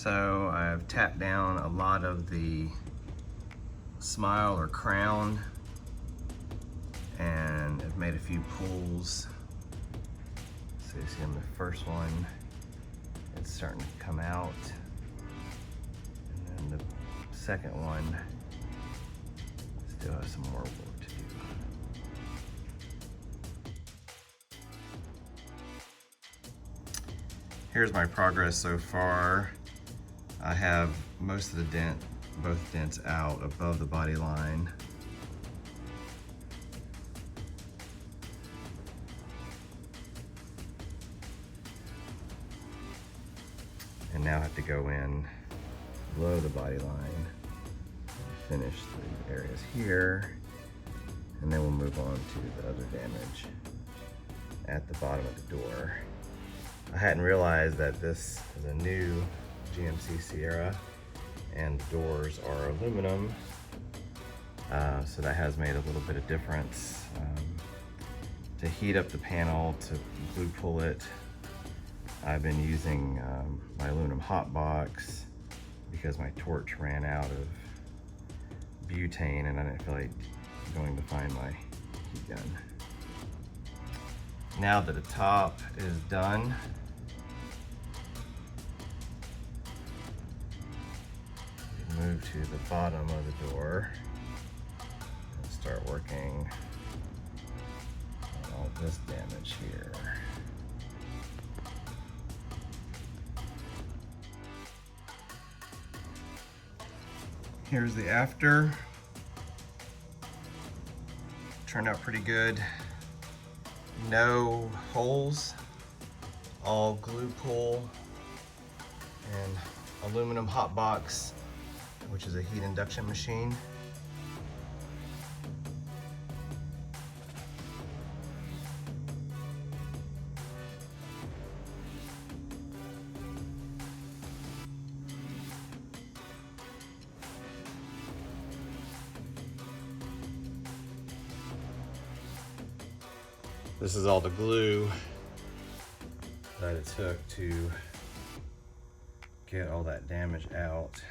So I've tapped down a lot of the smile or crown and I've made a few pulls. So you see on the first one, it's starting to come out. And then the second one still has some more work to do. Here's my progress so far. I have most of the both dents out above the body line. And now I have to go in below the body line, finish the areas here, and then we'll move on to the other damage at the bottom of the door. I hadn't realized that this is a new GMC Sierra and the doors are aluminum, so that has made a little bit of difference. To heat up the panel, to glue pull it, I've been using my aluminum HotBox because my torch ran out of butane and I didn't feel like going to find my heat gun. Now that the top is done, we move to the bottom of the door and start working on all this damage here. Here's the after. Turned out pretty good. No holes, all glue pull and aluminum HotBox, which is a heat induction machine. This is all the glue that it took to get all that damage out.